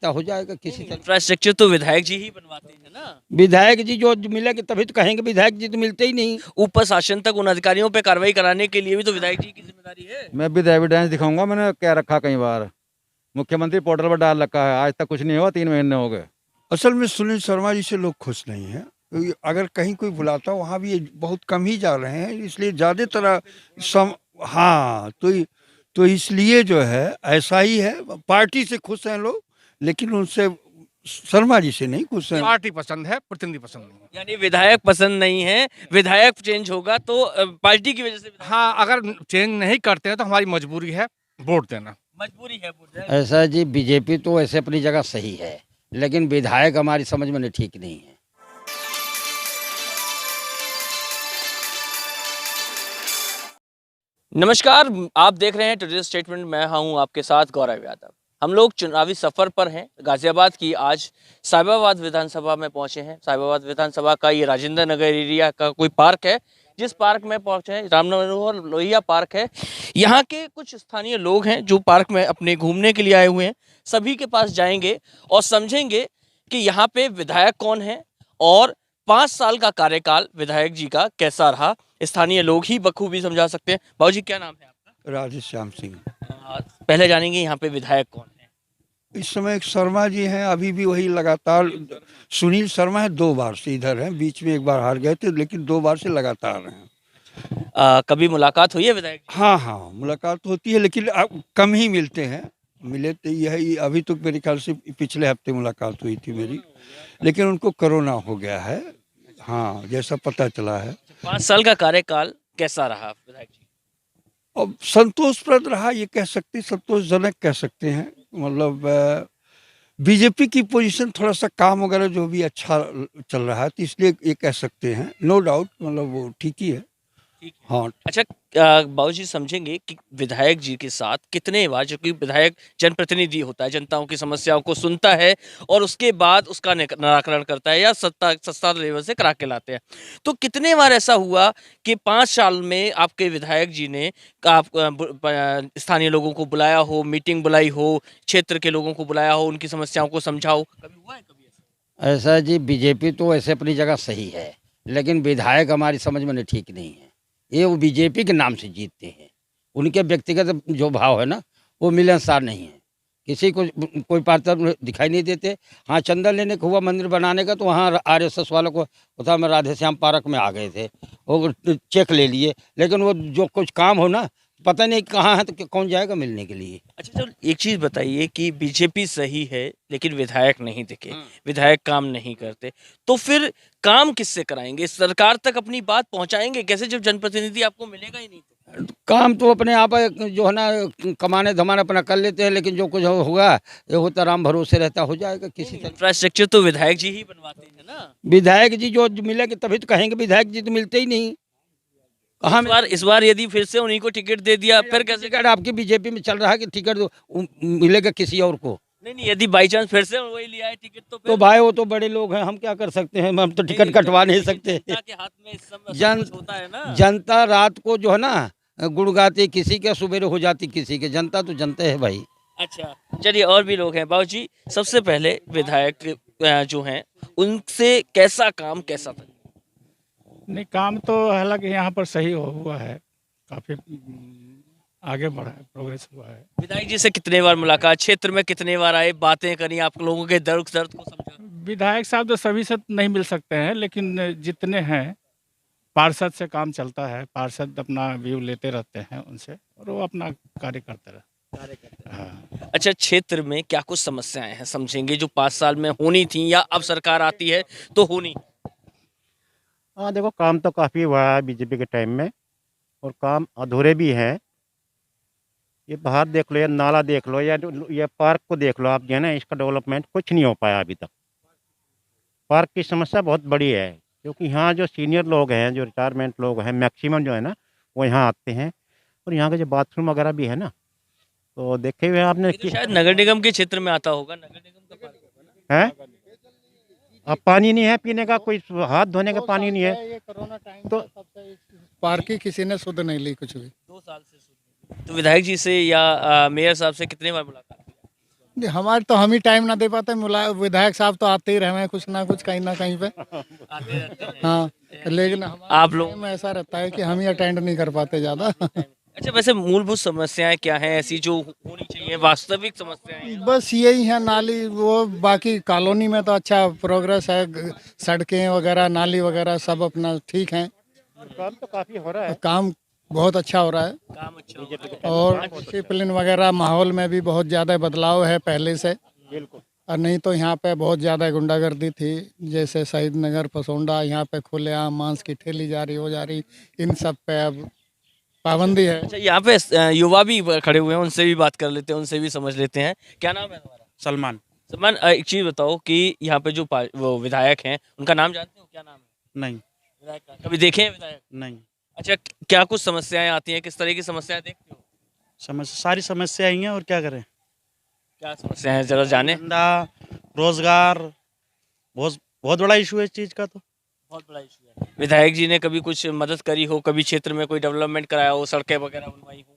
हो जाएगा किसी तरह। इंफ्रास्ट्रक्चर तो विधायक जी ही बनवाते हैं ना। विधायक जी जो मिलेंगे तभी तो कहेंगे, विधायक जी तो मिलते ही नहीं। ऊपर शासन तक उन अधिकारियों पे कार्रवाई कराने के लिए भी तो विधायक जी की जिम्मेदारी है। मैं विद एविडेंस दिखाऊंगा, मैंने क्या रखा कई बार, मुख्यमंत्री पोर्टल पर डाल रखा है, आज तक कुछ नहीं हुआ, 3 महीने हो गए। असल में सुनील शर्मा जी से लोग खुश नहीं हैं। अगर कहीं कोई बुलाता वहाँ भी बहुत कम ही जा रहे हैं, इसलिए ज़्यादातर सम हाँ तो इसलिए जो है ऐसा ही है। पार्टी से खुश हैं लोग, लेकिन उनसे शर्मा जी से नहीं खुश हैं। पार्टी पसंद है, प्रतिनिधि पसंद नहीं है। यानी विधायक पसंद नहीं है, विधायक चेंज होगा तो पार्टी की वजह से हाँ, अगर चेंज नहीं करते हैं तो हमारी मजबूरी है वोट देना। मजबूरी है वोट देना। ऐसा जी, बीजेपी तो ऐसे अपनी जगह सही है, लेकिन विधायक हमारी समझ में ठीक नहीं है। नमस्कार, आप देख रहे हैं टुडे स्टेटमेंट। मैं हूं आपके साथ गौरव यादव। हम लोग चुनावी सफर पर हैं। गाजियाबाद की आज साहिबाबाद विधानसभा में पहुंचे हैं। साहिबाबाद विधानसभा का ये राजेंद्र नगर एरिया का कोई पार्क है, जिस पार्क में पहुंचे हैं राम मनोहर लोहिया पार्क है। यहाँ के कुछ स्थानीय लोग हैं जो पार्क में अपने घूमने के लिए आए हुए हैं। सभी के पास जाएंगे और समझेंगे कि यहाँ पे विधायक कौन है और 5 साल का कार्यकाल विधायक जी का कैसा रहा। स्थानीय लोग ही बखूबी समझा सकते हैं। बाबूजी, क्या नाम है आपका? राधेश्याम सिंह। पहले जानेंगे यहाँ पे विधायक कौन है। इस समय एक शर्मा जी हैं, अभी भी वही लगातार। सुनील शर्मा है, 2 बार से इधर हैं, बीच में 1 बार हार गए थे, लेकिन 2 बार से लगातार हैं। कभी मुलाकात हुई है विधायक जी? हाँ हाँ, मुलाकात होती है, लेकिन अब कम ही मिलते हैं। मिले तो यही अभी तो मेरे ख्याल से पिछले हफ्ते मुलाकात हुई थी मेरी, लेकिन उनको कोरोना हो गया है। हाँ, जैसा पता चला है। 5 साल का कार्यकाल कैसा रहा विधायक जी? अब संतोषप्रद रहा, ये कह सकते, संतोषजनक कह सकते हैं। मतलब बीजेपी की पोजीशन थोड़ा सा काम वगैरह जो भी अच्छा चल रहा है, तो इसलिए ये कह सकते हैं, नो डाउट, मतलब वो ठीक ही है। ठीक है। हाँ। अच्छा, बाबूजी समझेंगे कि विधायक जी के साथ कितने बार, जो कि विधायक जनप्रतिनिधि होता है, जनताओं की समस्याओं को सुनता है और उसके बाद उसका निराकरण करता है या सत्ता लेवल से करा के लाते हैं, तो कितने बार ऐसा हुआ कि 5 साल में आपके विधायक जी ने स्थानीय लोगों को बुलाया हो, मीटिंग बुलाई हो, क्षेत्र के लोगों को बुलाया हो, उनकी समस्याओं को समझा हो? कभी हुआ है कभी ऐसा? ऐसा जी, बीजेपी तो ऐसे अपनी जगह सही है, लेकिन विधायक हमारी समझ में ठीक नहीं है। ये वो बीजेपी के नाम से जीतते हैं, उनके व्यक्तिगत जो भाव है ना, वो मिलनसार नहीं है। किसी को कोई पात्र दिखाई नहीं देते। हाँ, चंदा लेने को हुआ मंदिर बनाने का, तो वहाँ आरएसएस वालों को होता, मैं राधेश्याम पार्क में आ गए थे, वो चेक ले लिए, लेकिन वो जो कुछ काम हो ना, पता नहीं कहाँ है, तो कौन जाएगा मिलने के लिए। अच्छा, चलो एक चीज बताइए कि बीजेपी सही है लेकिन विधायक नहीं दिखे, विधायक काम नहीं करते, तो फिर काम किससे कराएंगे? सरकार तक अपनी बात पहुंचाएंगे कैसे जब जनप्रतिनिधि आपको मिलेगा ही नहीं? तो काम तो अपने आप जो है ना, कमाने धमाने अपना कर लेते हैं, लेकिन जो कुछ होगा ये होता राम भरोसे रहता, हो जाएगा किसी तरह। इंफ्रास्ट्रक्चर तो विधायक जी ही बनवाते हैं ना। विधायक जी जो मिलेंगे तभी तो कहेंगे, विधायक जी तो मिलते ही नहीं। कहाँ इस बार यदि फिर से उन्हीं को टिकट दे दिया फिर कैसे? टिकट आपकी बीजेपी में चल रहा है कि टिकट मिलेगा किसी और को? नहीं, यदि बाई चांस फिर से वही लिया है टिकट तो तो भाई वो तो बड़े लोग हैं, हम क्या कर सकते हैं, हम तो टिकट कटवा नहीं सकते। जनता के हाथ में इस समय सब जन कुछ होता है ना। जनता रात को जो है ना गुड़ गाती किसी के, सुबेरे हो जाती किसी के। जनता तो जनता है भाई। अच्छा, चलिए और भी लोग हैं। बाबूजी, सबसे पहले विधायक जो हैं उनसे कैसा काम कैसा था? नहीं, काम तो हालांकि यहाँ पर सही हुआ है, काफ़ी आगे बढ़ा है, प्रोग्रेस हुआ है। विधायक जी से कितने बार मुलाकात, क्षेत्र में कितने बार आए, बातें करी, आप लोगों के दर्द को समझा? विधायक साहब तो सभी से नहीं मिल सकते हैं, लेकिन जितने हैं पार्षद से काम चलता है, पार्षद अपना व्यू लेते रहते हैं उनसे, और वो अपना कार्य करते रहते हैं। हाँ। अच्छा, क्षेत्र में क्या कुछ समस्याएं हैं समझेंगे जो 5 साल में होनी थी या अब सरकार आती है तो होनी? हाँ, देखो काम तो काफ़ी हुआ है बीजेपी के टाइम में, और काम अधूरे भी हैं। ये बाहर देख लो, या नाला देख लो, या ये पार्क को देख लो आप, जो है ना, इसका डेवलपमेंट कुछ नहीं हो पाया अभी तक। पार्क की समस्या बहुत बड़ी है, क्योंकि यहाँ जो सीनियर लोग हैं, जो रिटायरमेंट लोग हैं, मैक्सिमम जो है ना, वो यहाँ आते हैं, और यहाँ के जो बाथरूम वगैरह भी है ना, तो देखे हुए आपने ये तो शायद नगर निगम के क्षेत्र में आता होगा, नगर निगम का पार्क होगा ना? है। अब पानी नहीं है पीने का, कोई हाथ धोने का पानी नहीं है। ये कोरोना टाइम तो पार्क ही किसी ने शुद्ध नहीं ली कुछ भी। 2 साल से शुरू। तो विधायक जी से या मेयर साहब से कितने बार मुलाकात हुई? नहीं, हमारे तो हम ही टाइम ना दे पाते, विधायक साहब तो आते ही रहे हैं कुछ ना कुछ कहीं ना कहीं पे। आते रहते हैं। हाँ, लेकिन हमारा आप लोग टाइम ऐसा रहता है कि हम ही अटेंड नहीं कर पाते ज़्यादा। अच्छा, वैसे मूलभूत समस्याएं क्या हैं ऐसी जो होनी चाहिए, वास्तविक समस्याएं? बस यही है, नाली वो, बाकी कॉलोनी में तो अच्छा प्रोग्रेस है, सड़कें वगैरह नाली वगैरह सब अपना ठीक हैं, काम तो काफ़ी हो रहा है। काम बहुत अच्छा हो रहा है। काम अच्छा हो रहा है। और डिसिप्लिन वगैरह माहौल में भी बहुत ज़्यादा बदलाव है पहले से। बिल्कुल। और नहीं तो यहाँ पे बहुत ज़्यादा गुंडागर्दी थी, जैसे शहीद नगर पसोंडा, यहाँ पे खुलेआम मांस की ठेली जारी हो जा रही, इन सब पे अब पाबंदी है। अच्छा, यहाँ पे युवा भी खड़े हुए हैं, उनसे भी बात कर लेते हैं, उनसे भी समझ लेते हैं। क्या नाम है तुम्हारा? सलमान। सलमान, एक चीज बताओ कि यहाँ पे जो वो विधायक हैं, उनका नाम जानते हो? क्या नाम है नहीं। विधायक का? कभी देखे हैं विधायक? नहीं। अच्छा, क्या कुछ समस्याएं आती हैं, किस तरह की समस्याएं देखते हो? सारी समस्या ही हैं और क्या करें। क्या समस्याएं हैं, जरा जाने। धंधा, रोजगार, बहुत बहुत बड़ा इशू है इस चीज़ का तो। बहुत बड़ा इशू है। विधायक जी ने कभी कुछ मदद करी हो, कभी क्षेत्र में कोई डेवलपमेंट कराया हो, सड़कें वगैरह बनवाई हो?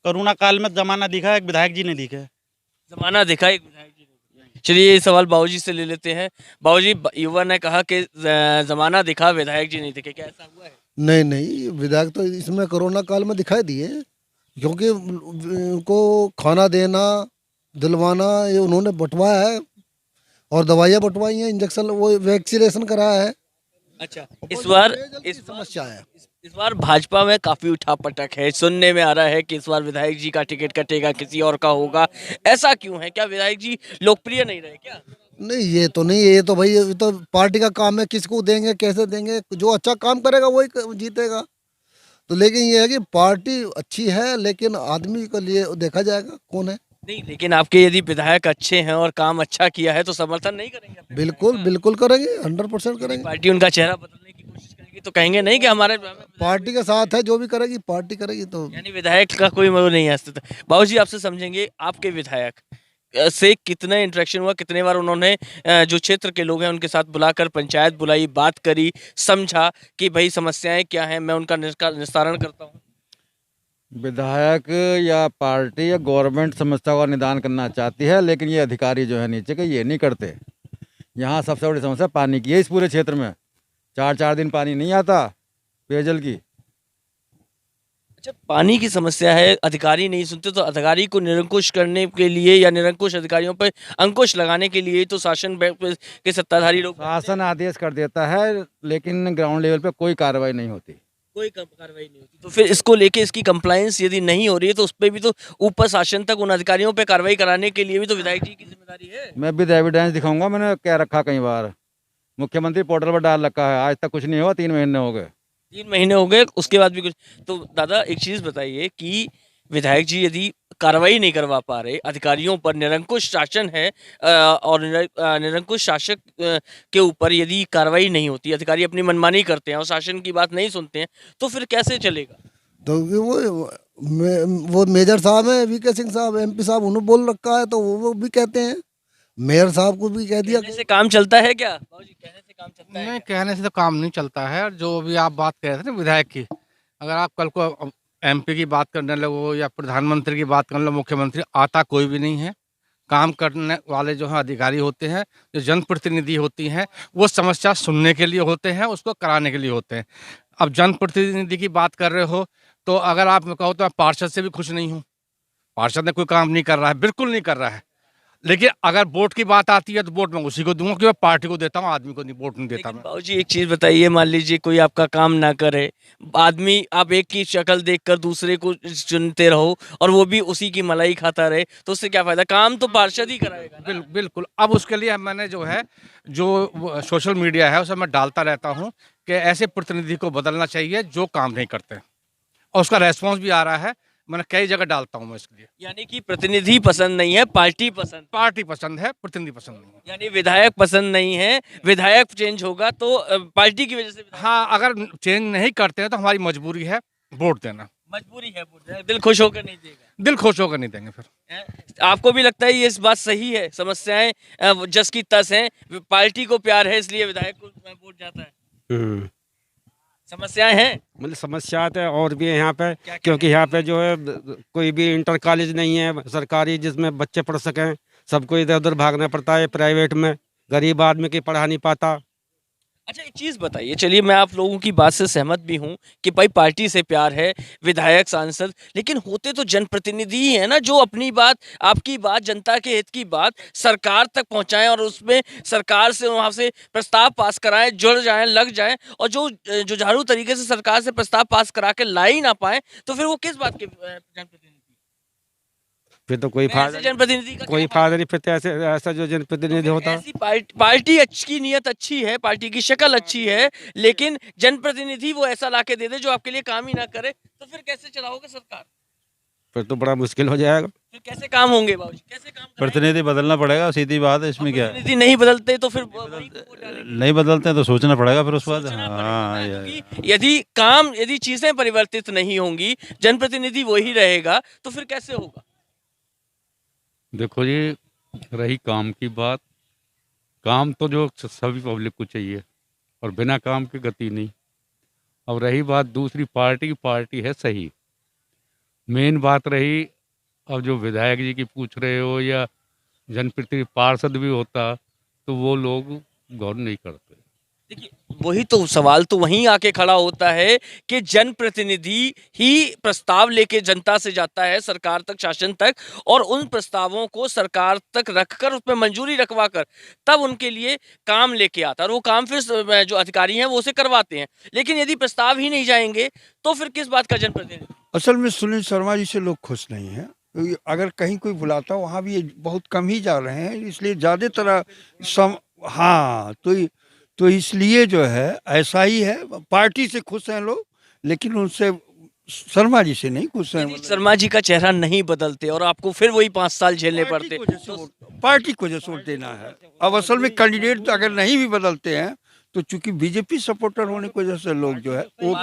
कोरोना काल में जमाना दिखा एक विधायक जी ने दिखा है। जमाना देखा एक विधायक जी ने। चलिए, ये सवाल बाबूजी से ले लेते हैं। बाबूजी, युवा ने कहा कि जमाना दिखा, विधायक जी नहीं दिखे, क्या ऐसा हुआ है? नहीं नहीं, विधायक तो इसमें कोरोना काल में दिखाई दिए, क्योंकि उनको खाना देना, दिलवाना, ये उन्होंने बंटवाया है, और दवाइयाँ बंटवाई हैं, इंजेक्शन, वो वैक्सीनेशन कराया है। अच्छा, इस समस्या है। इस बार भाजपा में काफी उठापटक है, सुनने में आ रहा है कि इस बार विधायक जी का टिकट कटेगा, किसी और का होगा। ऐसा क्यों है? क्या विधायक जी लोकप्रिय नहीं रहे क्या? नहीं, ये तो नहीं, ये तो भाई, ये तो पार्टी का काम है, किसको देंगे कैसे देंगे, जो अच्छा काम करेगा वही जीतेगा। तो लेकिन ये है कि पार्टी अच्छी है, लेकिन आदमी के लिए देखा जाएगा कौन है। नहीं, लेकिन आपके यदि विधायक अच्छे हैं और काम अच्छा किया है तो समर्थन नहीं करेंगे अपने बिल्कुल विधायक का? बिल्कुल करेंगे, 100% करेंगे। पार्टी उनका चेहरा बदलने की कोशिश करेगी तो कहेंगे नहीं कि हमारे पार्टी के साथ है, जो भी करेगी पार्टी करेगी तो। यानी विधायक का कोई वो नहीं है अस्तित्व। बाबूजी, आपसे समझेंगे, आपके विधायक से कितना इंटरेक्शन हुआ, कितने बार उन्होंने जो क्षेत्र के लोग हैं उनके साथ बुलाकर पंचायत बुलाई, बात करी, समझा कि भाई समस्याएं क्या हैं, मैं उनका निस्तारण करता हूँ? विधायक या पार्टी या गवर्नमेंट समस्या का निदान करना चाहती है, लेकिन ये अधिकारी जो है नीचे के, ये नहीं करते। यहाँ सबसे बड़ी समस्या पानी की है इस पूरे क्षेत्र में। 4-4 दिन पानी नहीं आता पेयजल की। अच्छा, पानी की समस्या है, अधिकारी नहीं सुनते, तो अधिकारी को निरंकुश करने के लिए या निरंकुश अधिकारियों पर अंकुश लगाने के लिए तो शासन के सत्ताधारी लोग, शासन आदेश कर देता है, लेकिन ग्राउंड लेवल पे कोई कार्रवाई नहीं होती। कोई कार्रवाई नहीं होती। तो फिर इसको लेके, इसकी कंप्लायंस यदि नहीं हो रही है तो उस पर भी तो ऊपर शासन तक उन अधिकारियों पे कार्रवाई कराने के लिए भी तो विधायक जी की जिम्मेदारी है। मैं विद एविडेंस दिखाऊंगा, मैंने कह रखा कई बार, मुख्यमंत्री पोर्टल पर डाल रखा है, आज तक कुछ नहीं हुआ, 3 महीने हो गए। 3 महीने हो गए, उसके बाद भी कुछ? तो दादा, एक चीज बताइए कि विधायक जी यदि कार्रवाई नहीं करवा पा रहे, अधिकारियों पर निरंकुश शासन है, और निरंकुश शासक के ऊपर यदि कार्रवाई नहीं होती, अधिकारी अपनी मनमानी करते हैं और शासन की बात नहीं सुनते हैं, तो फिर कैसे चलेगा? तो वो मेजर साहब है, वीके सिंह साहब, एमपी साहब, उन्होंने बोल रखा है, तो वो भी कहते हैं, मेयर साहब को भी कह दिया। कहने से काम चलता है क्या बाबूजी? कहने से काम चलता है नहीं, क्या? कहने से तो काम नहीं चलता है। और जो भी आप बात कह रहे थे ना विधायक की, अगर आप कल को एमपी की बात करने लगो या प्रधानमंत्री की बात करने लगो, मुख्यमंत्री आता कोई भी नहीं है। काम करने वाले जो हैं अधिकारी होते हैं, जो जनप्रतिनिधि होती हैं, वो समस्या सुनने के लिए होते हैं, उसको कराने के लिए होते हैं। अब जनप्रतिनिधि की बात कर रहे हो, तो अगर आप कहो तो मैं पार्षद से भी खुश नहीं हूँ। पार्षद ने कोई काम नहीं कर रहा है, बिल्कुल नहीं कर रहा है। लेकिन अगर वोट की बात आती है तो वोट मैं उसी को दूंगा, कि मैं पार्टी को देता हूँ, आदमी को नहीं, वोट नहीं देता मैं। बाबूजी, एक चीज बताइए, मान लीजिए कोई आपका काम ना करे, आदमी, आप एक की शक्ल देखकर दूसरे को चुनते रहो और वो भी उसी की मलाई खाता रहे, तो उससे क्या फायदा? काम तो पार्षद ही कराएगा ना। बिल्कुल। अब उसके लिए मैंने जो है, जो सोशल मीडिया है, उसे मैं डालता रहता हूँ कि ऐसे प्रतिनिधि को बदलना चाहिए जो काम नहीं करते, और उसका रेस्पॉन्स भी आ रहा है। मैंने कई जगह डालता हूँ मैं इसके लिए। यानी कि प्रतिनिधि पसंद नहीं है, पार्टी पसंद। पार्टी पसंद है, प्रतिनिधि पसंद नहीं है। यानी विधायक पसंद नहीं है, विधायक चेंज होगा तो पार्टी की वजह से हाँ, अगर चेंज नहीं करते हैं तो हमारी मजबूरी है वोट देना। मजबूरी है, वोट देना। दिल खुश होकर नहीं देगा। दिल खुश होकर नहीं देंगे फिर। आपको भी लगता है ये इस बात सही है? समस्याएं जस की तस हैं, पार्टी को प्यार है इसलिए विधायक को वोट जाता है। समस्याएं हैं? मतलब समस्या तो और भी है यहाँ पे, क्योंकि यहाँ पे जो है कोई भी इंटर कॉलेज नहीं है सरकारी जिसमें बच्चे पढ़ सकें। सबको इधर उधर भागना पड़ता है प्राइवेट में, गरीब आदमी की पढ़ा नहीं पाता। अच्छा एक चीज़ बताइए, चलिए मैं आप लोगों की बात से सहमत भी हूँ कि भाई पार्टी से प्यार है, विधायक सांसद, लेकिन होते तो जनप्रतिनिधि ही है ना, जो अपनी बात, आपकी बात, जनता के हित की बात सरकार तक पहुँचाएं और उसमें सरकार से वहाँ से प्रस्ताव पास कराएं, जुड़ जाएं, लग जाएं। और जो जुझारू तरीके से सरकार से प्रस्ताव पास करा के ला ही ना पाए तो फिर वो किस बात के जनप्रतिनिधि? फिर तो कोई ऐसे फायदा जनप्रतिनिधि का कोई क्या फायदा नहीं। फिर तो ऐसे ऐसा जो जनप्रतिनिधि होता है, ऐसी पार्टी की नीयत अच्छी है, पार्टी की शक्ल अच्छी है, लेकिन जनप्रतिनिधि वो ऐसा लाके दे दे जो आपके लिए काम ही ना करे, तो फिर कैसे चलाओगे सरकार? फिर तो बड़ा मुश्किल हो जाएगा। फिर कैसे काम होंगे बाबूजी, कैसे काम कराएंगे? प्रतिनिधि बदलना पड़ेगा, सीधी बात है, इसमें क्या है। प्रतिनिधि नहीं बदलते तो फिर वही को वोट डालेंगे। नहीं बदलते हैं तो सोचना पड़ेगा फिर उस बाद। सोचना पड़ेगा हाँ ना, क्योंकि यदि चीजें परिवर्तित नहीं होंगी, जनप्रतिनिधि वही रहेगा, तो फिर कैसे होगा? देखो जी, रही काम की बात, काम तो जो सभी पब्लिक को चाहिए और बिना काम की गति नहीं। अब रही बात दूसरी पार्टी की, पार्टी है सही, मेन बात रही अब जो विधायक जी की पूछ रहे हो या जनप्रतिनिधि पार्षद भी होता तो वो लोग गौर नहीं करते। देखिए वही तो सवाल तो वहीं आके खड़ा होता है कि जनप्रतिनिधि ही प्रस्ताव लेके जनता से जाता है सरकार तक, शासन तक, और उन प्रस्तावों को सरकार तक रखकर उसमें मंजूरी रखवा कर तब उनके लिए काम लेके आता है, और वो काम फिर जो अधिकारी हैं वो उसे करवाते हैं। लेकिन यदि प्रस्ताव ही नहीं जाएंगे तो फिर किस बात का जनप्रतिनिधि? असल में सुनील शर्मा जी से लोग खुश नहीं हैं। अगर कहीं कोई बुलाता वहाँ भी ये बहुत कम ही जा रहे हैं, इसलिए ज़्यादातर हाँ तो इसलिए जो है ऐसा ही है। पार्टी से खुश हैं लोग, लेकिन उनसे शर्मा जी से नहीं खुश हैं। यदि शर्मा जी का चेहरा नहीं बदलते और आपको फिर वही 5 साल झेलने पड़ते पार्टी को जो वोट देना है। अब असल में कैंडिडेट अगर नहीं भी बदलते हैं तो चूंकि बीजेपी सपोर्टर होने की वजह से लोग जो है वो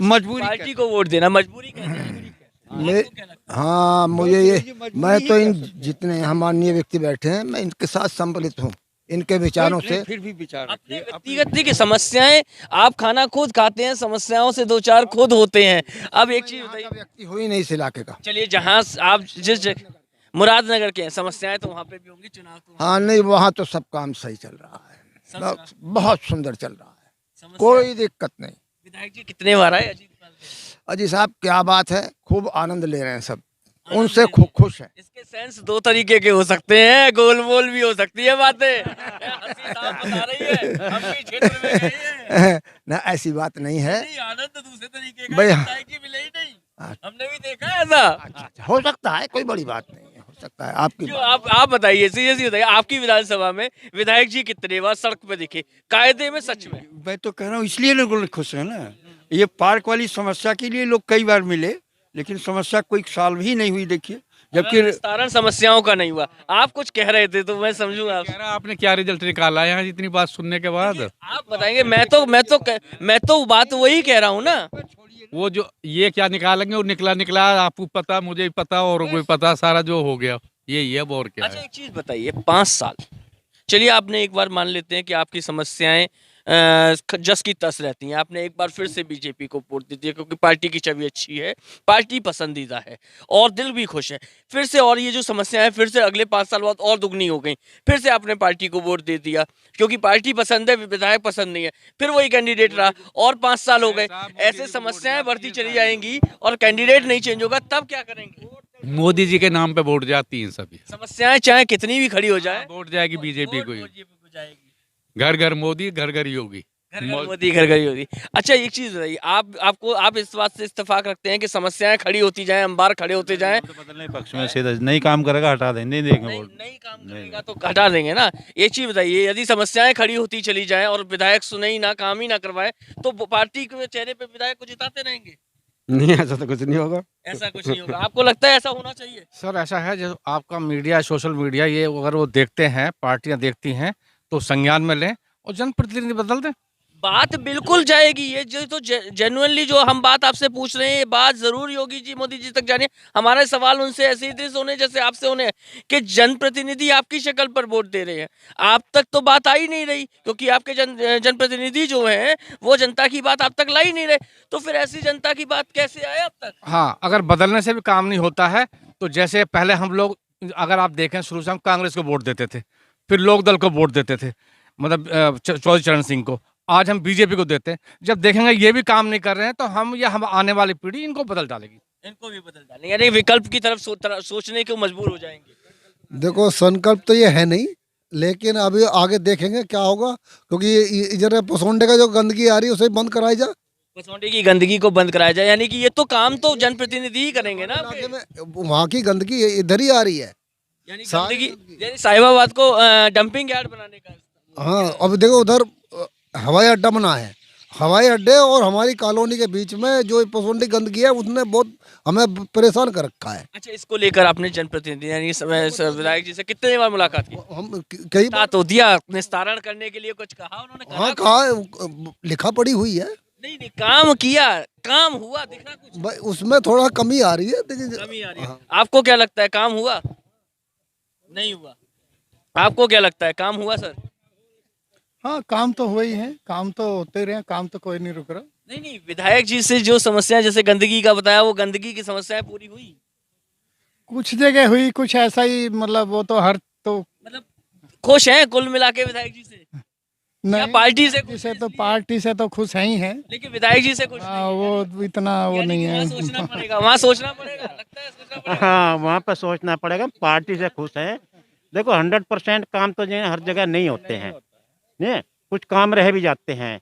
मजबूरी पार्टी को वोट देना मजबूरी कहते हैं। हाँ, मुझे ये, मैं तो इन जितने यहाँ माननीय व्यक्ति बैठे हैं मैं इनके साथ सम्मिलित हूँ, इनके विचारों से। फिर भी विचार अपने व्यक्तिगत देखिए समस्याएं, आप खाना खुद खाते हैं, समस्याओं से 2-4 खुद होते हैं। अब एक चीज बताइए, व्यक्ति हो ही नहीं इस इलाके का। चलिए जहां आप जिस जगह मुरादनगर के हैं, समस्याएं तो वहां पे भी होंगी, चुनाव तो हाँ नहीं, वहाँ तो सब काम सही चल रहा है, बहुत सुंदर चल रहा है, कोई दिक्कत नहीं। विधायक जी कितने बार आए अजीत पाल के? अजी साहब क्या बात है, खूब आनंद ले रहे हैं सब, उनसे खुश है। इसके सेंस 2 तरीके के हो सकते हैं, गोल मोल भी हो सकती है बातें। हंसी साहब बता रही है, हम भी क्षेत्र में गए हैं। ना ऐसी बात नहीं है, नहीं, आनंद दूसरे तरीके का, भाई विधायक जी मिले ही नहीं, हमने भी देखा है ऐसा। अच्छा, हो सकता है, कोई बड़ी बात नहीं है, हो सकता है आपकी जो आप बताइए, सीरियसली बताइए, आपकी विधानसभा में विधायक जी कितने बार सड़क पे दिखे, कायदे में, सच में? मैं तो कह रहा हूँ इसलिए लोग खुश है ना। ये पार्क वाली समस्या के लिए लोग कई बार मिले, लेकिन समस्या कोई साल भी नहीं हुई। देखिए, जबकि विस्तारण समस्याओं का नहीं हुआ। आप कुछ कह रहे थे तो मैं समझूंगा। आपने क्या रिजल्ट निकाला यहाँ इतनी बात सुनने के बाद? आप बताएंगे, मैं तो बात वही कह रहा हूँ ना। वो जो ये क्या निकालेंगे, वो निकला, आपको पता, मुझे भी पता, और कोई पता, सारा जो हो गया यही है, और क्या अच्छा है। एक चीज बताइए, 5 साल चलिए, आपने एक बार मान लेते हैं कि आपकी समस्याएं जस की तस रहती हैं, आपने एक बार फिर से बीजेपी को वोट दे दिया क्योंकि पार्टी की छवि अच्छी है, पार्टी पसंदीदा है और दिल भी खुश है, फिर से, और ये जो समस्या है फिर से अगले 5 साल बाद और दुगनी हो गई, फिर से आपने पार्टी को वोट दे दिया क्योंकि पार्टी पसंद है, विधायक पसंद नहीं है, फिर वही कैंडिडेट रहा और 5 साल हो गए। ऐसे समस्याएं बढ़ती चली जाएंगी और कैंडिडेट नहीं चेंज होगा, तब क्या करेंगे? मोदी जी के नाम पे वोट जाती हैं सभी समस्याएं, चाहे कितनी भी खड़ी हो जाए, वोट जाएगी बीजेपी को ही। जाएगी। घर घर मोदी, घर घर योगी, घर घर मोदी, घर घर योगी। अच्छा एक चीज बताइए, आप इस बात से इत्तेफाक रखते हैं कि समस्याएं खड़ी होती जाएं, अंबार खड़े होते जाएं, बदलने पक्ष में सीधा नहीं काम करेगा हटा देंगे, नहीं देंगे वोट। नहीं काम करेगा तो हटा देंगे ना। एक चीज बताइए, यदि समस्याएं खड़ी होती चली जाएं और विधायक सुने ही ना, काम ही ना करवाए, तो पार्टी के चेहरे पे विधायक को जिताते रहेंगे? नहीं, ऐसा तो कुछ नहीं होगा। ऐसा कुछ नहीं होगा। आपको लगता है ऐसा होना चाहिए? सर ऐसा है, जो आपका मीडिया, सोशल मीडिया, ये अगर वो देखते हैं, पार्टियां देखती हैं तो संज्ञान में लें और जनप्रतिनिधि बदल दें। बात बिल्कुल जाएगी। ये जो तो जेन्युइनली जो हम बात आपसे पूछ रहे हैं, ये बात जरूर योगी जी, मोदी जी तक जानी। हमारे सवाल उनसे ऐसे ही होने जैसे आपसे होने कि जनप्रतिनिधि आपकी शक्ल पर वोट दे रहे हैं, आप तक तो बात आ ही नहीं रही, क्योंकि आपके जनप्रतिनिधि जो हैं वो जनता की बात आप तक ला ही नहीं रहे। तो फिर ऐसी जनता की बात कैसे आए आप तक? हाँ, अगर बदलने से भी काम नहीं होता है तो जैसे पहले हम लोग, अगर आप देखें, शुरू से हम कांग्रेस को वोट देते थे, फिर लोक दल को वोट देते थे, मतलब चौधरी चरण सिंह को। आज हम बीजेपी को देते हैं। जब देखेंगे ये भी काम नहीं कर रहे हैं तो हम आने वाली पीढ़ी इनको बदल डालेगी। इनको भी बदल डालेंगे, यानी विकल्प की तरफ सोचने को मजबूर हो जाएंगे। देखो, संकल्प तो ये है नहीं, लेकिन अभी आगे देखेंगे क्या होगा, क्योंकि इधर पसौंडे का जो गंदगी आ रही है उसे बंद कराई जाए। पसौंडे की गंदगी को बंद कराया जाए, यानी कि ये तो काम तो जनप्रतिनिधि ही करेंगे ना। इलाके में वहाँ की गंदगी इधर ही आ रही है, यानी गंदगी, यानी साहिबाबाद को डंपिंग यार्ड बनाने का। हाँ, अब देखो उधर हवाई अड्डा बना है, हवाई अड्डे और हमारी कॉलोनी के बीच में जो पसौंडी गंदगी है उसने बहुत हमें परेशान कर रखा है। अच्छा, इसको लेकर आपने जनप्रतिनिधि यानी विधायक जी से कितने बार मुलाकात की? हम कई बार तो दिया, निस्तारण करने के लिए कुछ कहा उन्होंने? हाँ कहा, लिखा पड़ी हुई है। नहीं, काम किया, काम हुआ, दिखा कुछ? उसमें थोड़ा कमी आ रही है, कमी आ रही है। आपको क्या लगता है, काम हुआ? नहीं हुआ। आपको क्या लगता है, काम हुआ सर? हाँ, काम तो हुए ही है, काम तो होते रहे, काम तो कोई नहीं रुक रहा। नहीं, विधायक जी से जो समस्या जैसे गंदगी का बताया, वो गंदगी की समस्या पूरी हुई? कुछ जगह हुई, कुछ ऐसा ही, मतलब वो तो हर तो मतलब खुश हैं कुल मिला के विधायक जी से? नहीं, पार्टी से पार्टी से तो खुश है ही है, लेकिन विधायक जी से कुछ वो इतना वो नहीं है। सोचना पड़ेगा, वहाँ सोचना पड़ेगा, लगता है सोचना पड़ेगा। हाँ, वहाँ पर सोचना पड़ेगा। पार्टी से खुश है। देखो, 100% काम तो जो है हर जगह नहीं होते हैं, नहीं, कुछ काम रह भी जाते हैं,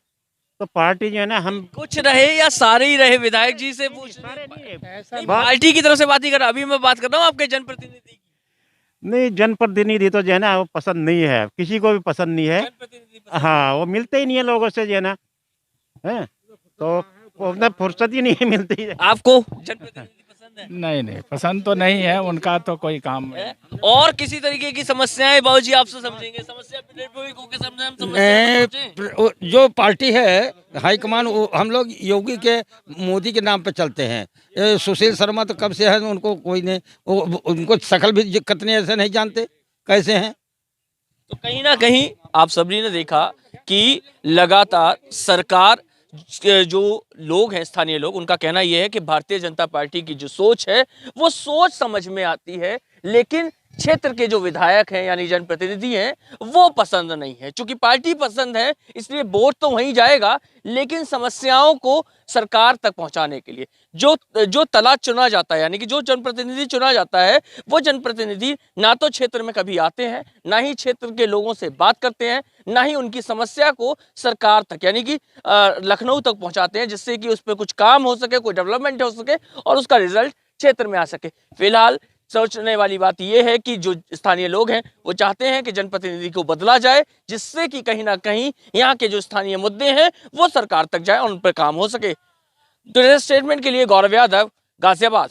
तो पार्टी जो है ना, हम कुछ रहे या सारे ही रहे, विधायक जी से पूछ। पार्टी की तरफ से बात ही कर रहा, अभी मैं बात कर रहा हूँ आपके जनप्रतिनिधि की। नहीं, जनप्रतिनिधि तो जो है ना वो पसंद नहीं है, किसी को भी पसंद नहीं है। हाँ, वो मिलते ही नहीं है लोगों से, जो है ना, है तो अपना फुर्सत ही नहीं मिलती है। आपको जनप्रतिनिधि पसंद है? नहीं, पसंद तो नहीं है, उनका तो कोई काम है। और किसी तरीके की समस्याएं बाबूजी आपसे समझेंगे, समस्या जो पार्टी है हाईकमान, हम लोग योगी के, मोदी के नाम पे चलते हैं। सुशील शर्मा तो कब से है, उनको कोई नहीं, उनको शकल भी कितने ऐसे नहीं जानते कैसे हैं। तो कहीं ना कहीं आप सभी ने देखा कि लगातार सरकार, जो लोग हैं, स्थानीय लोग, उनका कहना यह है कि भारतीय जनता पार्टी की जो सोच है वो सोच समझ में आती है, लेकिन क्षेत्र के जो विधायक हैं यानी जनप्रतिनिधि हैं वो पसंद नहीं है। चूंकि पार्टी पसंद है इसलिए वोट तो वहीं जाएगा, लेकिन समस्याओं को सरकार तक पहुंचाने के लिए जो तला चुना जाता है, यानी कि जो जनप्रतिनिधि चुना जाता है, वो जनप्रतिनिधि ना तो क्षेत्र में कभी आते हैं, ना ही क्षेत्र के लोगों से बात करते हैं, ना ही उनकी समस्या को सरकार तक यानी कि लखनऊ तक पहुंचाते हैं, जिससे कि उस पर कुछ काम हो सके, कोई डेवलपमेंट हो सके और उसका रिजल्ट क्षेत्र में आ सके। फिलहाल सोचने वाली बात यह है कि जो स्थानीय लोग हैं वो चाहते हैं कि जनप्रतिनिधि को बदला जाए, जिससे कि कहीं ना कहीं यहाँ के जो स्थानीय मुद्दे हैं वो सरकार तक जाए और उन पर काम हो सके। तो स्टेटमेंट के लिए गौरव यादव, गाजियाबाद।